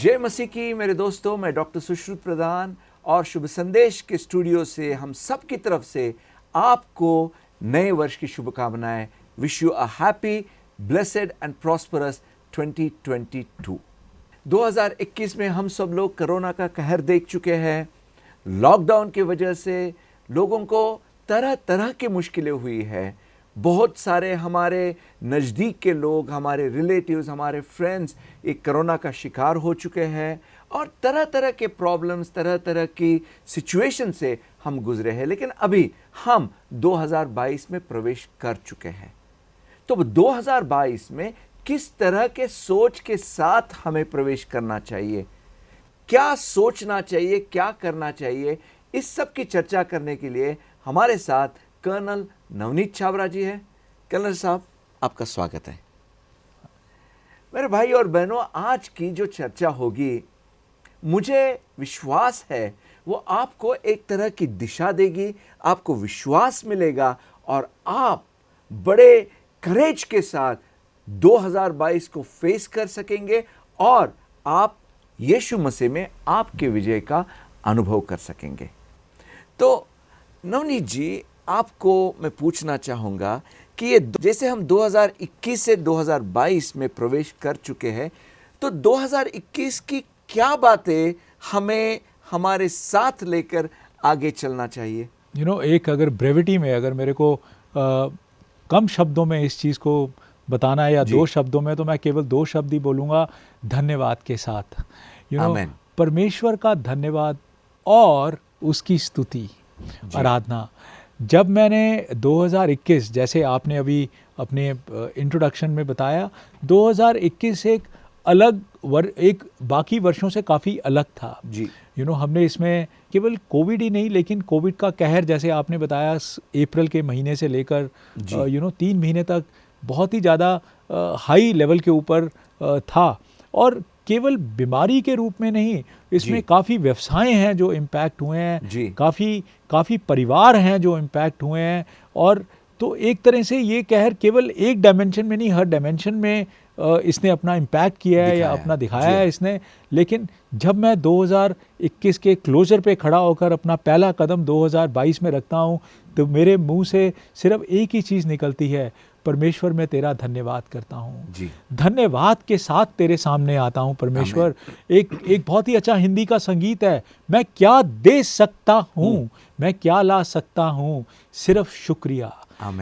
जय मसीह की मेरे दोस्तों, मैं डॉक्टर सुश्रुत प्रधान और शुभ संदेश के स्टूडियो से हम सब की तरफ से आपको नए वर्ष की शुभकामनाएं। Wish you a happy, blessed and prosperous 2022। 2021 में हम सब लोग कोरोना का कहर देख चुके हैं। लॉकडाउन की वजह से लोगों को तरह तरह की मुश्किलें हुई है। बहुत सारे हमारे नज़दीक के लोग, हमारे रिलेटिव्स, हमारे फ्रेंड्स एक कोरोना का शिकार हो चुके हैं और तरह तरह के प्रॉब्लम्स, तरह तरह की सिचुएशन से हम गुजरे हैं। लेकिन अभी हम 2022 में प्रवेश कर चुके हैं। तो 2022 में किस तरह के सोच के साथ हमें प्रवेश करना चाहिए, क्या सोचना चाहिए, क्या करना चाहिए, इस सब की चर्चा करने के लिए हमारे साथ कर्नल नवनीत छाबरा जी हैं। कर्नल साहब, आपका स्वागत है। मेरे भाई और बहनों, आज की जो चर्चा होगी, मुझे विश्वास है वो आपको एक तरह की दिशा देगी, आपको विश्वास मिलेगा और आप बड़े करेज के साथ 2022 को फेस कर सकेंगे और आप यीशु मसीह में आपके विजय का अनुभव कर सकेंगे। तो नवनीत जी, आपको मैं पूछना चाहूँगा कि ये जैसे हम 2021 से 2022 में प्रवेश कर चुके हैं, तो 2021 की क्या बातें हमें हमारे साथ लेकर आगे चलना चाहिए? एक अगर ब्रेविटी में, अगर मेरे को कम शब्दों में इस चीज़ को बताना है या दो शब्दों में, तो मैं केवल दो शब्द ही बोलूँगा, धन्यवाद के साथ। परमेश्वर का धन्यवाद और उसकी स्तुति, आराधना। जब मैंने 2021, जैसे आपने अभी अपने इंट्रोडक्शन में बताया, 2021 एक अलग एक बाकी वर्षों से काफ़ी अलग था जी। हमने इसमें केवल कोविड ही नहीं, लेकिन कोविड का कहर, जैसे आपने बताया, अप्रैल के महीने से लेकर 3 महीने तक बहुत ही ज़्यादा हाई लेवल के ऊपर था। और केवल बीमारी के रूप में नहीं, इसमें काफ़ी व्यवसाय हैं जो इम्पैक्ट हुए हैं, काफ़ी परिवार हैं जो इम्पैक्ट हुए हैं। और तो एक तरह से ये कहर केवल एक डायमेंशन में नहीं, हर डायमेंशन में इसने अपना इम्पैक्ट किया है या अपना दिखाया है इसने। लेकिन जब मैं 2021 के क्लोजर पे खड़ा होकर अपना पहला कदम 2022 में रखता हूँ, तो मेरे मुंह से सिर्फ एक ही चीज़ निकलती है, परमेश्वर, मैं तेरा धन्यवाद करता हूँ। धन्यवाद के साथ तेरे सामने आता हूँ परमेश्वर। एक बहुत ही अच्छा हिंदी का संगीत है, मैं क्या दे सकता हूँ, मैं क्या ला सकता हूँ, सिर्फ शुक्रिया।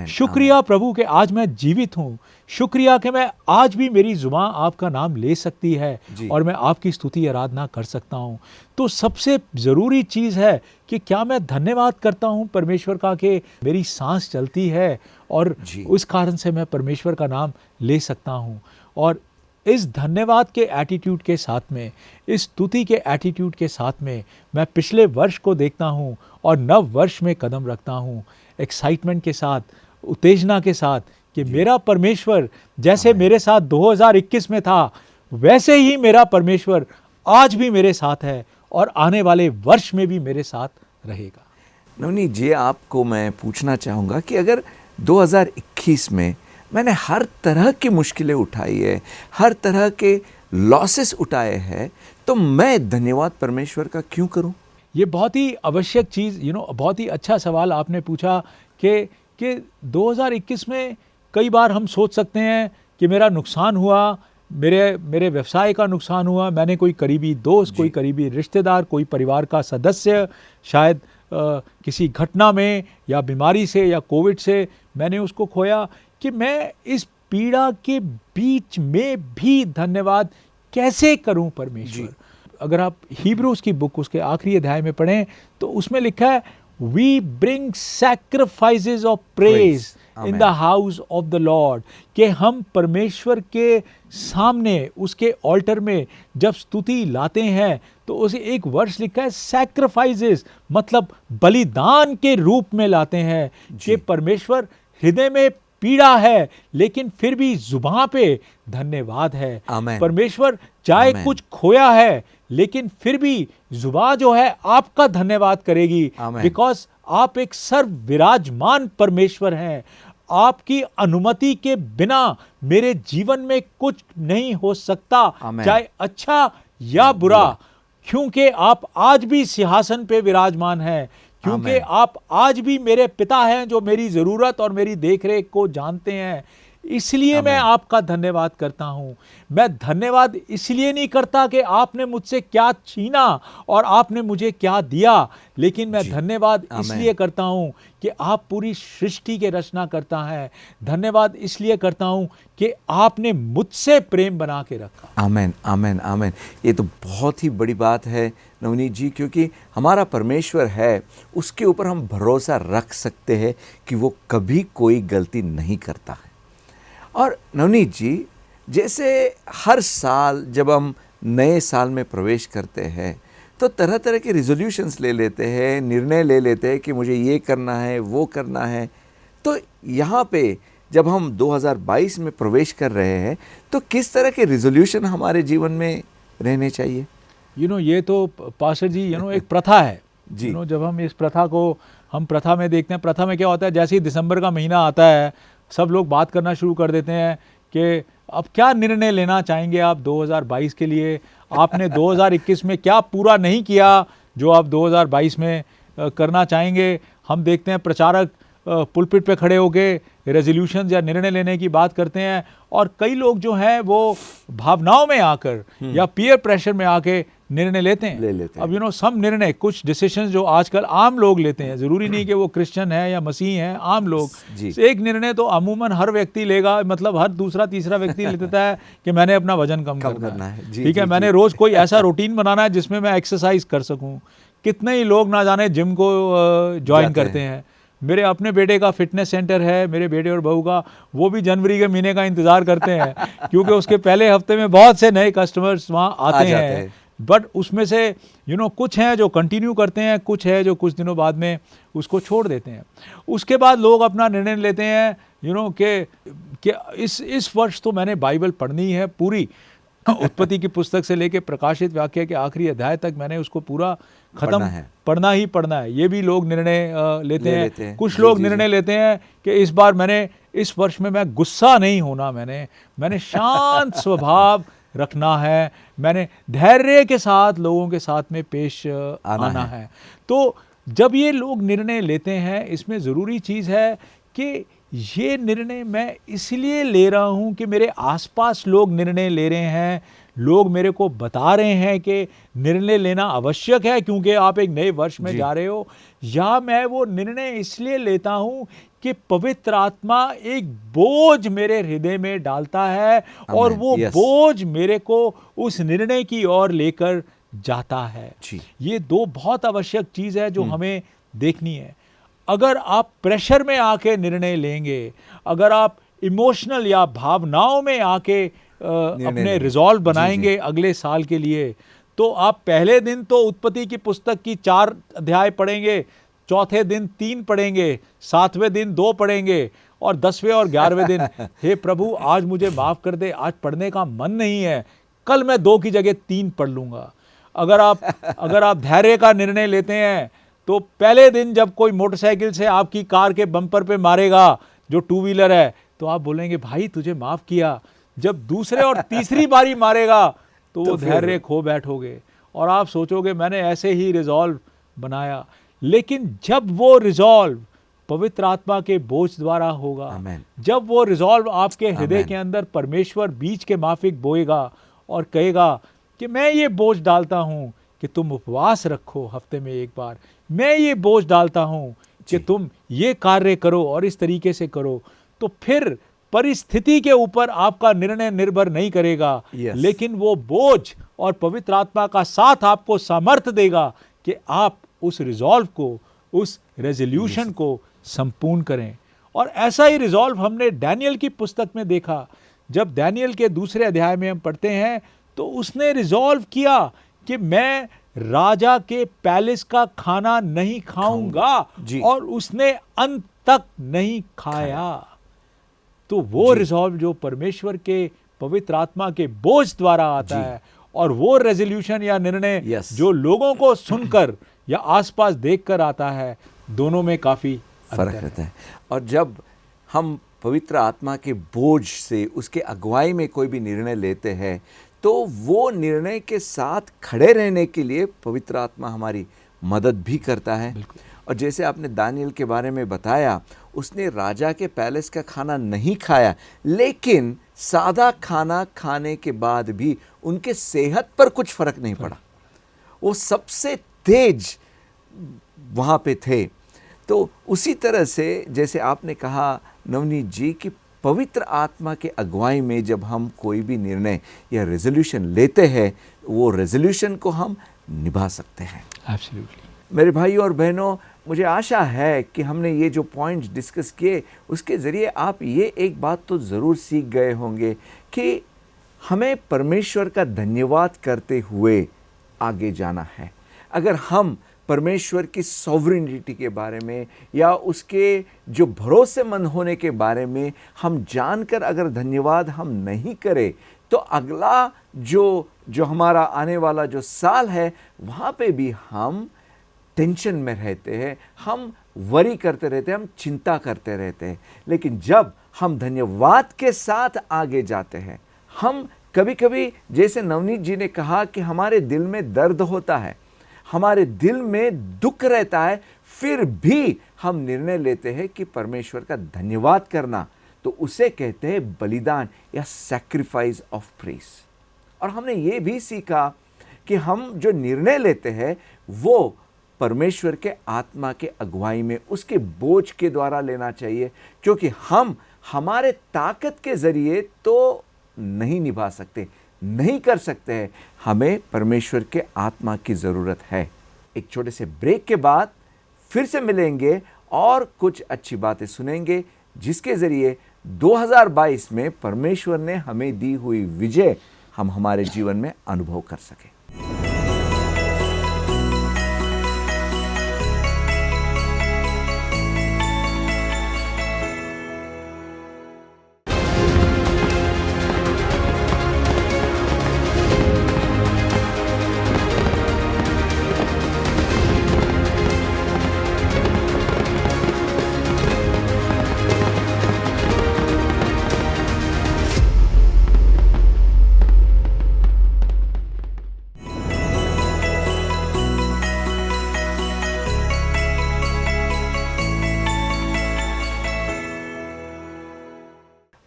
शुक्रिया प्रभु के आज मैं जीवित हूँ, शुक्रिया कि मैं आज भी मेरी जुबान आपका नाम ले सकती है और मैं आपकी स्तुति आराधना कर सकता हूँ। तो सबसे ज़रूरी चीज़ है कि क्या मैं धन्यवाद करता हूँ परमेश्वर का कि मेरी सांस चलती है और उस कारण से मैं परमेश्वर का नाम ले सकता हूँ। और इस धन्यवाद के एटीट्यूड के साथ में, इस स्तुति के एटीट्यूड के साथ में, मैं पिछले वर्ष को देखता हूँ और नव वर्ष में कदम रखता हूँ, एक्साइटमेंट के साथ, उत्तेजना के साथ, कि मेरा परमेश्वर जैसे मेरे साथ 2021 में था, वैसे ही मेरा परमेश्वर आज भी मेरे साथ है और आने वाले वर्ष में भी मेरे साथ रहेगा। नवनीत जी, आपको मैं पूछना चाहूँगा कि अगर 2021 में मैंने हर तरह की मुश्किलें उठाई है, हर तरह के लॉसेस उठाए हैं, तो मैं धन्यवाद परमेश्वर का क्यों करूं? ये बहुत ही आवश्यक चीज़, बहुत ही अच्छा सवाल आपने पूछा कि 2021 में कई बार हम सोच सकते हैं कि मेरा नुकसान हुआ, मेरे व्यवसाय का नुकसान हुआ, मैंने कोई करीबी दोस्त, कोई करीबी रिश्तेदार, कोई परिवार का सदस्य शायद किसी घटना में या बीमारी से या कोविड से मैंने उसको खोया, कि मैं इस पीड़ा के बीच में भी धन्यवाद कैसे करूं परमेश्वर। अगर आप हिब्रूज की बुक, उसके आखिरी अध्याय में पढ़ें, तो उसमें लिखा है, we bring sacrifices of praise in the house of the lord, कि हम परमेश्वर के सामने, उसके ऑल्टर में जब स्तुति लाते हैं, तो उसे एक वर्ष लिखा है सैक्रिफाइसेस, मतलब बलिदान के रूप में लाते हैं, कि परमेश्वर हृदय में पीड़ा है लेकिन फिर भी जुबान पे धन्यवाद है। परमेश्वर चाहे कुछ खोया है लेकिन फिर भी जुबान जो है आपका धन्यवाद करेगी, बिकॉज आप एक सर्व विराजमान परमेश्वर हैं। आपकी अनुमति के बिना मेरे जीवन में कुछ नहीं हो सकता, चाहे अच्छा या बुरा, क्योंकि आप आज भी सिंहासन पे विराजमान हैं, क्योंकि आप आज भी मेरे पिता हैं जो मेरी ज़रूरत और मेरी देखरेख को जानते हैं। इसलिए मैं आपका धन्यवाद करता हूं। मैं धन्यवाद इसलिए नहीं करता कि आपने मुझसे क्या छीना और आपने मुझे क्या दिया, लेकिन मैं धन्यवाद इसलिए करता हूं कि आप पूरी सृष्टि के रचना करता है। धन्यवाद इसलिए करता हूं कि आपने मुझसे प्रेम बना के रखा। आमेन, आमेन, आमेन। ये तो बहुत ही बड़ी बात है नवनीत जी, क्योंकि हमारा परमेश्वर है, उसके ऊपर हम भरोसा रख सकते हैं कि वो कभी कोई गलती नहीं करता है। और नवनीत जी, जैसे हर साल जब हम नए साल में प्रवेश करते हैं तो तरह तरह के रिजोल्यूशंस ले लेते हैं, निर्णय ले लेते हैं कि मुझे ये करना है, वो करना है। तो यहाँ पे जब हम 2022 में प्रवेश कर रहे हैं तो किस तरह के रिजोल्यूशन हमारे जीवन में रहने चाहिए? ये तो पास्टर जी एक प्रथा है जी। जब हम इस प्रथा को हम प्रथा में देखते हैं, प्रथा में क्या होता है, जैसे ही दिसंबर का महीना आता है सब लोग बात करना शुरू कर देते हैं कि अब क्या निर्णय लेना चाहेंगे आप 2022 के लिए, आपने 2021 में क्या पूरा नहीं किया जो आप 2022 में करना चाहेंगे। हम देखते हैं प्रचारक पुलपिट पे खड़े होके रेजोल्यूशन या निर्णय लेने की बात करते हैं, और कई लोग जो हैं वो भावनाओं में आकर या पीयर प्रेशर में आके निर्णय लेते हैं। अब सब निर्णय, कुछ डिसीजंस जो आजकल आम लोग लेते हैं, ज़रूरी नहीं कि वो क्रिश्चियन है या मसीह हैं, आम लोग एक निर्णय तो अमूमन हर व्यक्ति लेगा, मतलब हर दूसरा तीसरा व्यक्ति लेता है कि मैंने अपना वजन कम करना है। ठीक है, मैंने रोज़ कोई ऐसा रूटीन बनाना है जिसमें मैं एक्सरसाइज कर सकूँ। कितने ही लोग ना जाने जिम को ज्वाइन करते हैं। मेरे अपने बेटे का फिटनेस सेंटर है, मेरे बेटे और बहू का, वो भी जनवरी के महीने का इंतज़ार करते हैं क्योंकि उसके पहले हफ्ते में बहुत से नए कस्टमर्स वहाँ आते हैं। बट उसमें से कुछ हैं जो कंटिन्यू करते हैं, कुछ है जो कुछ दिनों बाद में उसको छोड़ देते हैं। उसके बाद लोग अपना निर्णय लेते हैं कि इस वर्ष तो मैंने बाइबल पढ़नी है पूरी, उत्पत्ति की पुस्तक से लेके प्रकाशित वाक्य के आखिरी अध्याय तक मैंने उसको पूरा खत्म पढ़ना ही पढ़ना है। ये भी लोग निर्णय लेते हैं। कुछ लोग निर्णय लेते हैं कि इस बार इस वर्ष में मैं गुस्सा नहीं होना, मैंने शांत स्वभाव रखना है, मैंने धैर्य के साथ लोगों के साथ में पेश आना है। तो जब ये लोग निर्णय लेते हैं, इसमें ज़रूरी चीज़ है कि ये निर्णय मैं इसलिए ले रहा हूँ कि मेरे आसपास लोग निर्णय ले रहे हैं, लोग मेरे को बता रहे हैं कि निर्णय लेना आवश्यक है क्योंकि आप एक नए वर्ष में जा रहे हो, या मैं वो निर्णय इसलिए लेता हूँ कि पवित्र आत्मा एक बोझ मेरे हृदय में डालता है और वो बोझ मेरे को उस निर्णय की ओर लेकर जाता है। ये दो बहुत आवश्यक चीज़ है जो हमें देखनी है। अगर आप प्रेशर में आके निर्णय लेंगे, अगर आप इमोशनल या भावनाओं में आके अपने रिजॉल्व बनाएंगे अगले साल के लिए, तो आप पहले दिन तो उत्पत्ति की पुस्तक की 4 अध्याय पढ़ेंगे, चौथे दिन 3 पढ़ेंगे, 7वें दिन 2 पढ़ेंगे, और 10वें और 11वें दिन हे प्रभु आज मुझे माफ़ कर दे, आज पढ़ने का मन नहीं है, कल मैं 2 की जगह 3 पढ़ लूँगा। अगर आप धैर्य का निर्णय लेते हैं तो पहले दिन जब कोई मोटरसाइकिल से आपकी कार के बम्पर पे मारेगा जो 2 व्हीलर है, तो आप बोलेंगे भाई तुझे माफ़ किया। जब दूसरे और तीसरी बारी मारेगा तो वो धैर्य खो बैठोगे और आप सोचोगे मैंने ऐसे ही रिजॉल्व बनाया। लेकिन जब वो रिजॉल्व पवित्र आत्मा के बोझ द्वारा होगा, जब वो रिजॉल्व आपके हृदय के अंदर परमेश्वर बीज के माफिक बोएगा और कहेगा कि मैं ये बोझ डालता हूँ कि तुम उपवास रखो हफ्ते में 1 बार, मैं ये बोझ डालता हूँ कि तुम ये कार्य करो और इस तरीके से करो, तो फिर परिस्थिति के ऊपर आपका निर्णय निर्भर नहीं करेगा, लेकिन वो बोझ और पवित्र आत्मा का साथ आपको सामर्थ्य देगा कि आप उस रिजॉल्व को, उस रेजोल्यूशन को संपूर्ण करें। और ऐसा ही रिजॉल्व हमने डैनियल की पुस्तक में देखा। जब डैनियल के 2 अध्याय में हम पढ़ते हैं तो उसने रिजॉल्व किया कि मैं राजा के पैलेस का खाना नहीं खाऊंगा, और उसने अंत तक नहीं खाया। तो वो रिजॉल्व जो परमेश्वर के पवित्र आत्मा के बोझ द्वारा आता है, और वो रेजोल्यूशन या निर्णय जो लोगों को सुनकर या आसपास देखकर आता है, दोनों में काफ़ी फर्क रहता है। और जब हम पवित्र आत्मा के बोझ से उसके अगुवाई में कोई भी निर्णय लेते हैं तो वो निर्णय के साथ खड़े रहने के लिए पवित्र आत्मा हमारी मदद भी करता है। और जैसे आपने दानियल के बारे में बताया, उसने राजा के पैलेस का खाना नहीं खाया, लेकिन सादा खाना खाने के बाद भी उनके सेहत पर कुछ फर्क नहीं पड़ा। वो सबसे तेज वहाँ पे थे। तो उसी तरह से जैसे आपने कहा नवनीत जी कि पवित्र आत्मा के अगुवाई में जब हम कोई भी निर्णय या रेजोल्यूशन लेते हैं, वो रेजोल्यूशन को हम निभा सकते हैं। एब्सोल्युटली। मेरे भाइयों और बहनों, मुझे आशा है कि हमने ये जो पॉइंट्स डिस्कस किए उसके ज़रिए आप ये एक बात तो ज़रूर सीख गए होंगे कि हमें परमेश्वर का धन्यवाद करते हुए आगे जाना है। अगर हम परमेश्वर की सॉवरेनिटी के बारे में या उसके जो भरोसेमंद होने के बारे में हम जानकर अगर धन्यवाद हम नहीं करें, तो अगला जो हमारा आने वाला जो साल है, वहाँ पे भी हम टेंशन में रहते हैं, हम वरी करते रहते हैं, हम चिंता करते रहते हैं। लेकिन जब हम धन्यवाद के साथ आगे जाते हैं, हम कभी कभी जैसे नवनीत जी ने कहा कि हमारे दिल में दर्द होता है, हमारे दिल में दुख रहता है, फिर भी हम निर्णय लेते हैं कि परमेश्वर का धन्यवाद करना, तो उसे कहते हैं बलिदान या सैक्रिफाइस ऑफ प्रेज। और हमने ये भी सीखा कि हम जो निर्णय लेते हैं वो परमेश्वर के आत्मा के अगुवाई में उसके बोझ के द्वारा लेना चाहिए, क्योंकि हम हमारे ताकत के जरिए तो नहीं निभा सकते, नहीं कर सकते हैं। हमें परमेश्वर के आत्मा की ज़रूरत है। एक छोटे से ब्रेक के बाद फिर से मिलेंगे और कुछ अच्छी बातें सुनेंगे, जिसके ज़रिए 2022 में परमेश्वर ने हमें दी हुई विजय हम हमारे जीवन में अनुभव कर सकें।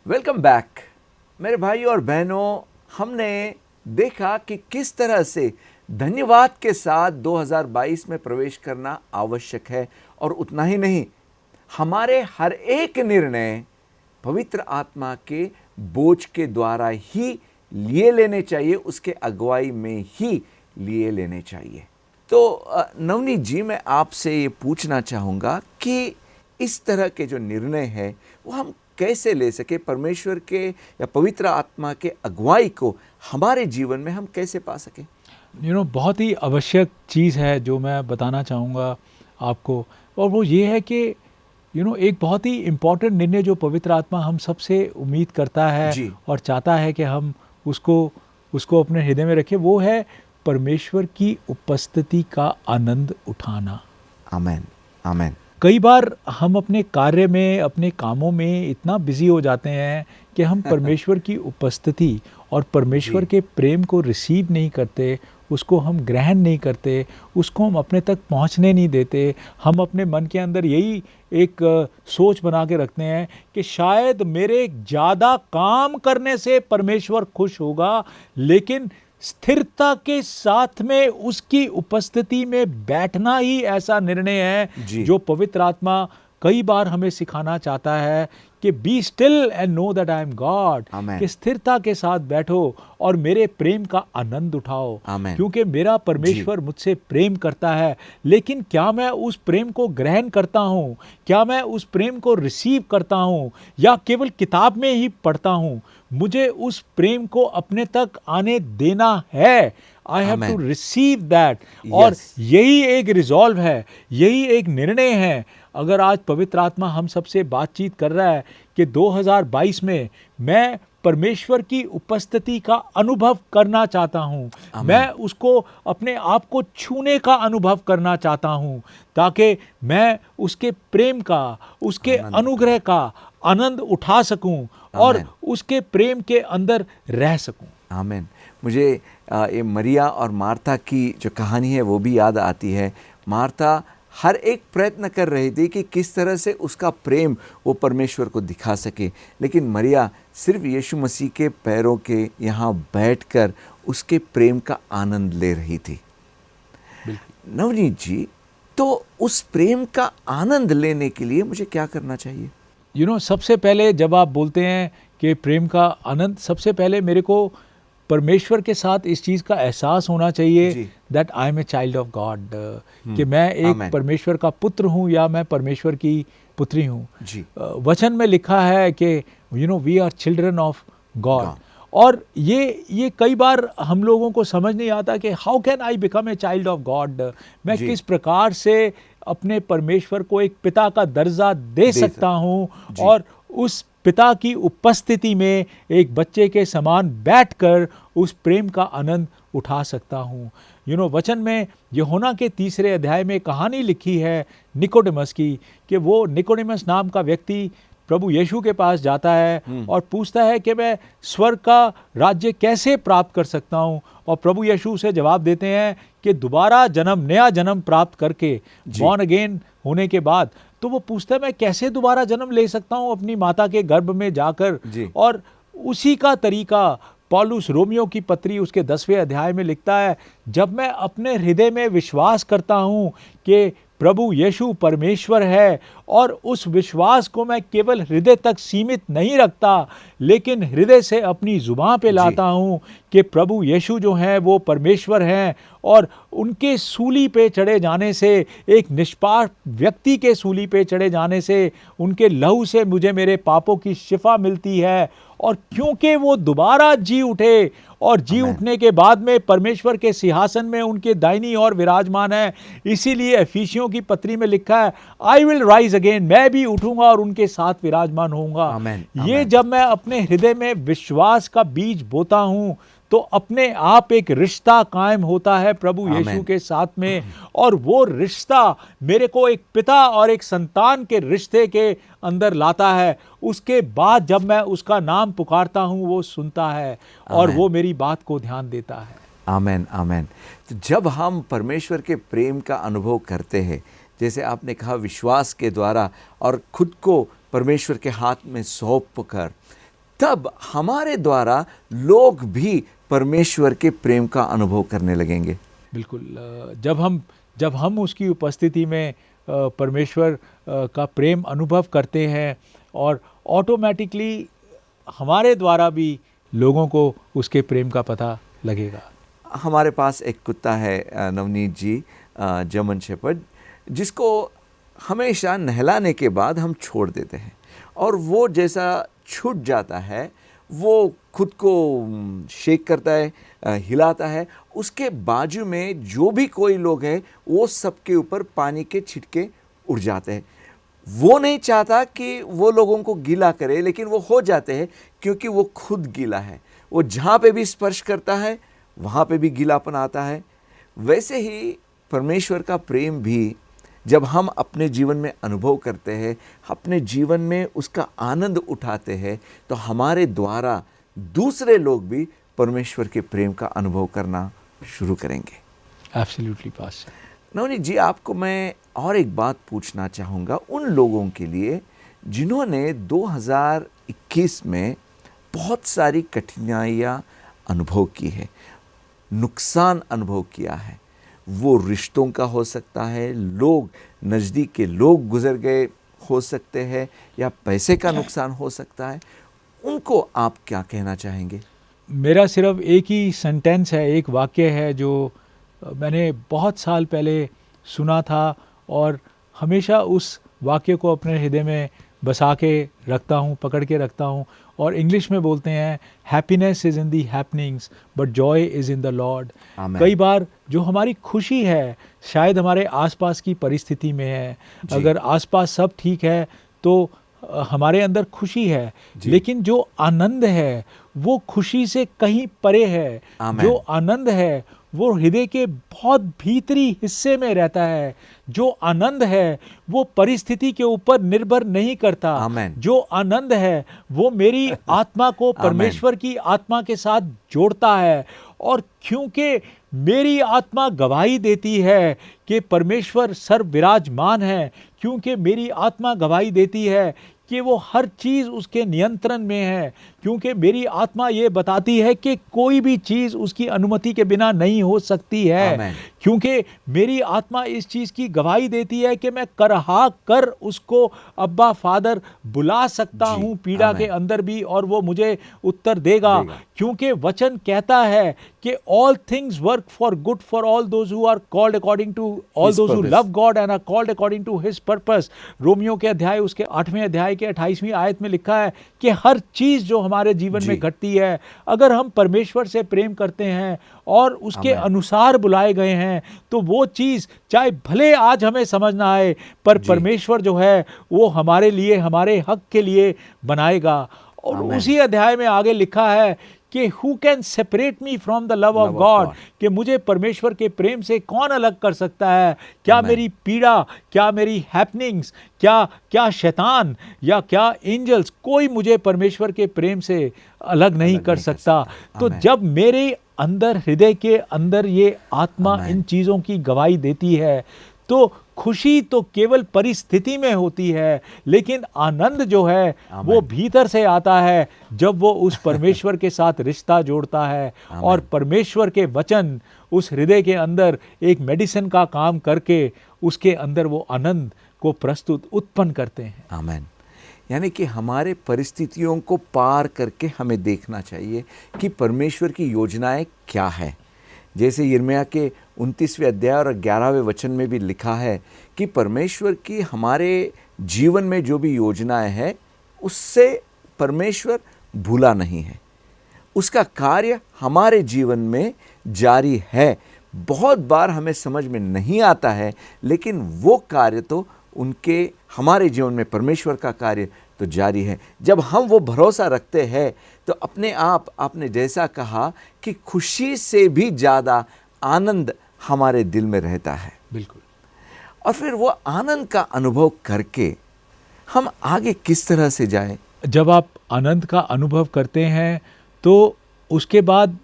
वेलकम बैक मेरे भाइयों और बहनों। हमने देखा कि किस तरह से धन्यवाद के साथ 2022 में प्रवेश करना आवश्यक है, और उतना ही नहीं, हमारे हर एक निर्णय पवित्र आत्मा के बोझ के द्वारा ही लिए लेने चाहिए, उसके अगुवाई में ही लिए लेने चाहिए। तो नवनीत जी, मैं आपसे ये पूछना चाहूँगा कि इस तरह के जो निर्णय है वो हम कैसे ले सके, परमेश्वर के या पवित्र आत्मा के अगुवाई को हमारे जीवन में हम कैसे पा सकें? बहुत ही आवश्यक चीज़ है जो मैं बताना चाहूँगा आपको, और वो ये है कि एक बहुत ही इम्पॉर्टेंट निर्णय जो पवित्र आत्मा हम सबसे उम्मीद करता है और चाहता है कि हम उसको अपने हृदय में रखें, वो है परमेश्वर की उपस्थिति का आनंद उठाना। आमीन, आमीन। कई बार हम अपने कार्य में, अपने कामों में इतना बिजी हो जाते हैं कि हम परमेश्वर की उपस्थिति और परमेश्वर के प्रेम को रिसीव नहीं करते, उसको हम ग्रहण नहीं करते, उसको हम अपने तक पहुंचने नहीं देते। हम अपने मन के अंदर यही एक सोच बना के रखते हैं कि शायद मेरे ज़्यादा काम करने से परमेश्वर खुश होगा, लेकिन स्थिरता के साथ में उसकी उपस्थिति में बैठना ही ऐसा निर्णय है जो पवित्र आत्मा कई बार हमें सिखाना चाहता है कि be still and know that I am God, कि स्थिरता के साथ बैठो और मेरे प्रेम का आनंद उठाओ, क्योंकि मेरा परमेश्वर मुझसे प्रेम करता है। लेकिन क्या मैं उस प्रेम को ग्रहण करता हूँ? क्या मैं उस प्रेम को रिसीव करता हूँ, या केवल किताब में ही पढ़ता हूँ? मुझे उस प्रेम को अपने तक आने देना है। I have to receive that. और यही एक रिजॉल्व है, यही एक निर्णय है। अगर आज पवित्र आत्मा हम सबसे बातचीत कर रहा है कि 2022 में मैं परमेश्वर की उपस्थिति का अनुभव करना चाहता हूँ, मैं उसको अपने आप को छूने का अनुभव करना चाहता हूँ, ताकि मैं उसके प्रेम का, उसके अनुग्रह का आनंद उठा सकूं और उसके प्रेम के अंदर रह सकूं। आमीन। मुझे ये मरिया और मार्था की जो कहानी है वो भी याद आती है। मार्था हर एक प्रयत्न कर रही थी कि किस तरह से उसका प्रेम वो परमेश्वर को दिखा सके, लेकिन मरिया सिर्फ यीशु मसीह के पैरों के यहाँ बैठकर उसके प्रेम का आनंद ले रही थी। नवनीत जी, तो उस प्रेम का आनंद लेने के लिए मुझे क्या करना चाहिए? सबसे पहले जब आप बोलते हैं कि प्रेम का आनंद, सबसे पहले मेरे को परमेश्वर के साथ इस चीज़ का एहसास होना चाहिए that I am a child of God, कि मैं एक परमेश्वर का पुत्र हूँ या मैं परमेश्वर की पुत्री हूँ। वचन में लिखा है कि we are children of God. और ये कई बार हम लोगों को समझ नहीं आता कि how can I become a child of God, मैं किस प्रकार से अपने परमेश्वर को एक पिता का दर्जा दे सकता हूँ और उस पिता की उपस्थिति में एक बच्चे के समान बैठकर उस प्रेम का आनंद उठा सकता हूँ। वचन में यूहन्ना के 3 अध्याय में कहानी लिखी है निकोडेमस की, कि वो निकोडेमस नाम का व्यक्ति प्रभु यीशु के पास जाता है और पूछता है कि मैं स्वर्ग का राज्य कैसे प्राप्त कर सकता हूँ। और प्रभु यीशु उसे जवाब देते हैं कि दोबारा जन्म, नया जन्म प्राप्त करके, बॉर्न अगेन होने के बाद। तो वो पूछता है मैं कैसे दोबारा जन्म ले सकता हूँ अपनी माता के गर्भ में जाकर। और उसी का तरीका पौलुस रोमियो की पत्री उसके 10वें अध्याय में लिखता है, जब मैं अपने हृदय में विश्वास करता हूँ कि प्रभु यीशु परमेश्वर है और उस विश्वास को मैं केवल हृदय तक सीमित नहीं रखता, लेकिन हृदय से अपनी जुबान पे लाता हूँ कि प्रभु यीशु जो हैं वो परमेश्वर हैं और उनके सूली पे चढ़े जाने से, एक निष्पाप व्यक्ति के सूली पे चढ़े जाने से, उनके लहू से मुझे मेरे पापों की शिफा मिलती है। और क्योंकि वो दोबारा जी उठे और जी उठने के बाद में परमेश्वर के सिंहासन में उनके दाहिनी ओर विराजमान है, इसीलिए एफिसियों की पत्री में लिखा है आई विल राइज अगेन, मैं भी उठूंगा और उनके साथ विराजमान होऊंगा। ये जब मैं अपने हृदय में विश्वास का बीज बोता हूँ तो अपने आप एक रिश्ता कायम होता है प्रभु यीशु के साथ में, और वो रिश्ता मेरे को एक पिता और एक संतान के रिश्ते के अंदर लाता है। उसके बाद जब मैं उसका नाम पुकारता हूँ वो सुनता है और वो मेरी बात को ध्यान देता है। आमेन, आमेन। तो जब हम परमेश्वर के प्रेम का अनुभव करते हैं, जैसे आपने कहा विश्वास के द्वारा और खुद को परमेश्वर के हाथ में सौंप कर, तब हमारे द्वारा लोग भी परमेश्वर के प्रेम का अनुभव करने लगेंगे। बिल्कुल, जब हम उसकी उपस्थिति में परमेश्वर का प्रेम अनुभव करते हैं और ऑटोमेटिकली हमारे द्वारा भी लोगों को उसके प्रेम का पता लगेगा। हमारे पास एक कुत्ता है नवनीत जी, जर्मन शेपर्ड, जिसको हमेशा नहलाने के बाद हम छोड़ देते हैं और वो जैसा छूट जाता है वो खुद को शेक करता है, हिलाता है। उसके बाजू में जो भी कोई लोग हैं वो सबके ऊपर पानी के छिटके उड़ जाते हैं। वो नहीं चाहता कि वो लोगों को गीला करे, लेकिन वो हो जाते हैं क्योंकि वो खुद गीला है। वो जहाँ पे भी स्पर्श करता है वहाँ पे भी गीलापन आता है। वैसे ही परमेश्वर का प्रेम भी जब हम अपने जीवन में अनुभव करते हैं, अपने जीवन में उसका आनंद उठाते हैं, तो हमारे द्वारा दूसरे लोग भी परमेश्वर के प्रेम का अनुभव करना शुरू करेंगे। एब्सोल्युटली पास। नवनीत जी, आपको मैं और एक बात पूछना चाहूँगा उन लोगों के लिए जिन्होंने 2021 में बहुत सारी कठिनाइयाँ अनुभव की है, नुकसान अनुभव किया है। वो रिश्तों का हो सकता है, लोग नज़दीक के लोग गुजर गए हो सकते हैं, या पैसे का नुकसान हो सकता है। उनको आप क्या कहना चाहेंगे? मेरा सिर्फ एक ही सेंटेंस है, एक वाक्य है जो मैंने बहुत साल पहले सुना था और हमेशा उस वाक्य को अपने हृदय में बसा के रखता हूँ, पकड़ के रखता हूँ। और इंग्लिश में बोलते हैं happiness is in the happenings but Joy is in the Lord. कई बार जो हमारी खुशी है शायद हमारे आसपास की परिस्थिति में है, अगर आसपास सब ठीक है तो हमारे अंदर खुशी है, लेकिन जो आनंद है वो खुशी से कहीं परे है। जो आनंद है वो हृदय के बहुत भीतरी हिस्से में रहता है। जो आनंद है वो परिस्थिति के ऊपर निर्भर नहीं करता। आमेन। जो आनंद है वो मेरी आत्मा को परमेश्वर की आत्मा के साथ जोड़ता है। और क्योंकि मेरी आत्मा गवाही देती है कि परमेश्वर सर्व विराजमान है, क्योंकि मेरी आत्मा गवाही देती है कि वो हर चीज़ उसके नियंत्रण में है, क्योंकि मेरी आत्मा ये बताती है कि कोई भी चीज़ उसकी अनुमति के बिना नहीं हो सकती है, आमेन। क्योंकि मेरी आत्मा इस चीज़ की गवाही देती है कि मैं करहा कर उसको अब्बा फादर बुला सकता जी, हूँ पीड़ा के आमेन। अंदर भी, और वो मुझे उत्तर देगा। क्योंकि वचन कहता है कि all things work for good for all those who are called according to all His those who purpose. Love God and are called according to his purpose. रोमियो के अध्याय उसके 8वें अध्याय के 28वीं आयत में लिखा है कि हर चीज़ जो हमारे जीवन जी। में घटती है, अगर हम परमेश्वर से प्रेम करते हैं और उसके आमेन। अनुसार बुलाए गए हैं, तो वो चीज़ चाहे भले आज हमें समझ ना आए, पर जी। परमेश्वर जो है वो हमारे लिए, हमारे हक के लिए बनाएगा। और आमेन। उसी अध्याय में आगे लिखा है कि who can separate me from the love of Love of God, God. कि मुझे परमेश्वर के प्रेम से कौन अलग कर सकता है। क्या Amen. मेरी पीड़ा, क्या मेरी हैपनिंग्स, क्या शैतान या क्या एंजल्स, कोई मुझे परमेश्वर के प्रेम से अलग नहीं कर सकता। तो Amen. जब मेरे अंदर, हृदय के अंदर ये आत्मा Amen. इन चीज़ों की गवाही देती है, तो खुशी तो केवल परिस्थिति में होती है, लेकिन आनंद जो है वो Amen. भीतर से आता है जब वो उस परमेश्वर के साथ रिश्ता जोड़ता है। और परमेश्वर के वचन उस हृदय के अंदर एक मेडिसिन का काम करके उसके अंदर वो आनंद को प्रस्तुत उत्पन्न करते हैं। आमेन। यानी कि हमारे परिस्थितियों को पार करके हमें देखना चाहिए कि परमेश्वर की योजनाएं क्या है। जैसे यिर्मयाह के 29वें अध्याय और 11वें वचन में भी लिखा है कि परमेश्वर की हमारे जीवन में जो भी योजनाएं हैं उससे परमेश्वर भूला नहीं है, उसका कार्य हमारे जीवन में जारी है। बहुत बार हमें समझ में नहीं आता है, लेकिन वो कार्य तो उनके हमारे जीवन में परमेश्वर का कार्य तो जारी है। जब हम वो भरोसा रखते हैं तो अपने आप, आपने जैसा कहा कि खुशी से भी ज़्यादा आनंद हमारे दिल में रहता है। बिल्कुल। और फिर वो आनंद का अनुभव करके हम आगे किस तरह से जाएं? जब आप आनंद का अनुभव करते हैं तो उसके बाद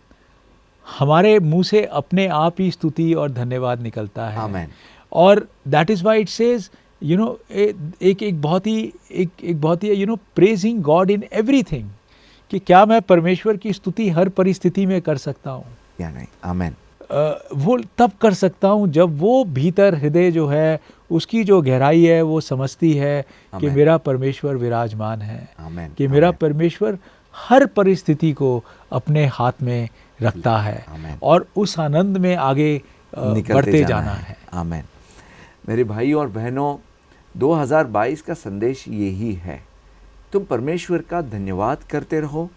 हमारे मुंह से अपने आप ही स्तुति और धन्यवाद निकलता है। आमेन। और that is why it says you know, एक बहुत ही you know, praising God in everything, कि क्या मैं परमेश्वर की स्तुति हर परिस्थिति में कर सकता हूँ या नहीं? आमेन। वो तब कर सकता हूँ जब वो भीतर हृदय जो है उसकी जो गहराई है वो समझती है कि आमेन। मेरा परमेश्वर विराजमान है, आमेन। कि मेरा आमेन। परमेश्वर हर परिस्थिति को अपने हाथ में रखता है, आमेन। और उस आनंद में आगे निकलते बढ़ते जाना है। आमेन। मेरे भाई और बहनों, 2022 का संदेश यही है, तुम परमेश्वर का धन्यवाद करते रहो,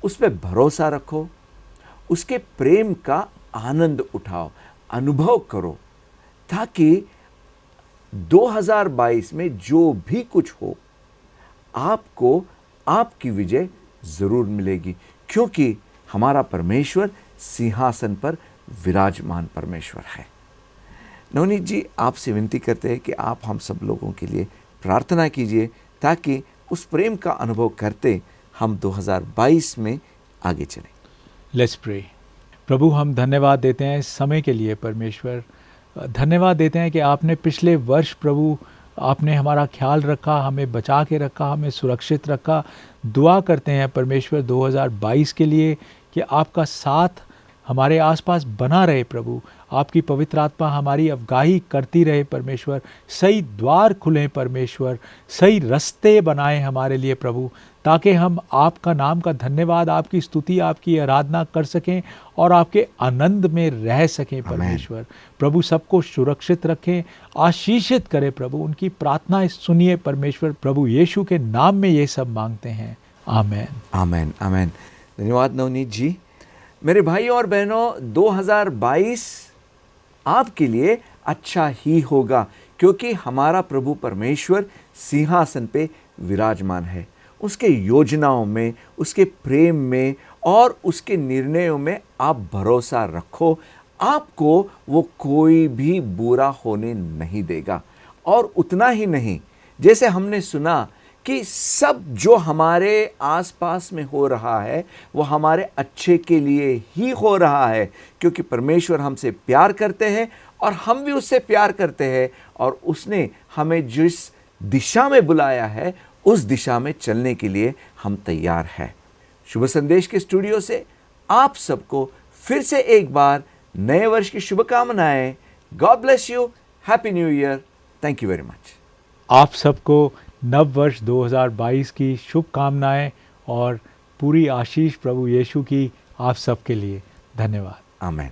उस पर भरोसा रखो, उसके प्रेम का आनंद उठाओ, अनुभव करो, ताकि 2022 में जो भी कुछ हो आपको आपकी विजय जरूर मिलेगी, क्योंकि हमारा परमेश्वर सिंहासन पर विराजमान परमेश्वर है। नवनीत जी, आपसे विनती करते हैं कि आप हम सब लोगों के लिए प्रार्थना कीजिए, ताकि उस प्रेम का अनुभव करते हम 2022 में आगे चलें। Let's pray. प्रभु, हम धन्यवाद देते हैं इस समय के लिए परमेश्वर। धन्यवाद देते हैं कि आपने पिछले वर्ष प्रभु आपने हमारा ख्याल रखा, हमें बचा के रखा, हमें सुरक्षित रखा। दुआ करते हैं परमेश्वर 2022 के लिए कि आपका साथ हमारे आसपास बना रहे प्रभु, आपकी पवित्र आत्मा हमारी अगुवाई करती रहे परमेश्वर, सही द्वार खुलें परमेश्वर, सही रास्ते बनाएं हमारे लिए प्रभु, ताकि हम आपका नाम का धन्यवाद, आपकी स्तुति, आपकी आराधना कर सकें और आपके आनंद में रह सकें परमेश्वर। प्रभु, सबको सुरक्षित रखें, आशीषित करें प्रभु, उनकी प्रार्थना सुनिए परमेश्वर। प्रभु यीशु के नाम में ये सब मांगते हैं, आमेन। आमेन। आमेन। धन्यवाद नवनीत जी। मेरे भाई और बहनों, 2022 आपके लिए अच्छा ही होगा, क्योंकि हमारा प्रभु परमेश्वर सिंहासन पे विराजमान है। उसके योजनाओं में, उसके प्रेम में और उसके निर्णयों में आप भरोसा रखो, आपको वो कोई भी बुरा होने नहीं देगा। और उतना ही नहीं, जैसे हमने सुना कि सब जो हमारे आसपास में हो रहा है वो हमारे अच्छे के लिए ही हो रहा है, क्योंकि परमेश्वर हमसे प्यार करते हैं और हम भी उससे प्यार करते हैं, और उसने हमें जिस दिशा में बुलाया है उस दिशा में चलने के लिए हम तैयार हैं। शुभ संदेश के स्टूडियो से आप सबको फिर से एक बार नए वर्ष की शुभकामनाएं। God bless you, happy new year, thank you very much. आप सबको नव वर्ष 2022 की शुभकामनाएं और पूरी आशीष प्रभु यीशु की आप सबके लिए। धन्यवाद। आमीन।